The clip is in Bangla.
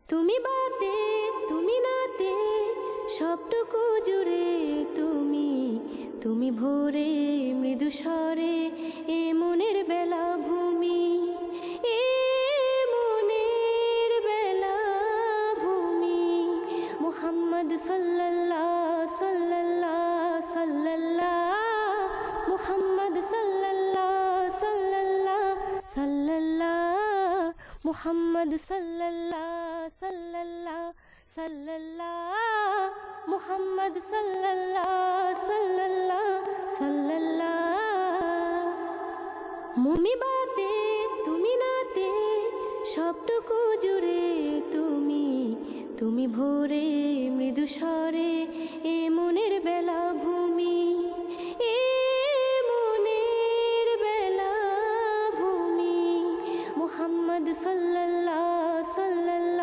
তুমি বাতে তুমি নাতে সবটুকু জুড়ে তুমি তুমি ভোরে মৃদু স্বরে এ মনের বেলা ভূমি এ মনের বেলা ভূমি মুহাম্মদ সাল্লাল্লাহু সাল্লাল্লাহু সাল্লাল্লাহু মুহাম্মদ সাল্লাল্লাহু সাল্লাল্লাহু সাল্লাল্লাহু মুহাম্মদ সাল্লাল্লাহু সাল্লাল্লাহু সাল্লাল্লাহু মুহাম্মদ সাল্লাল্লাহু সাল্লাল্লাহু সাল্লাল্লাহু মুমি বাতে তুমি নাতে সবটুকু জুড়ে তুমি তুমি ভোরে মৃদু স্বরে এ মনের বেলা ভূমি এ মনের বেলা ভূমি মুহাম্মদ সাল্লাল্লাহু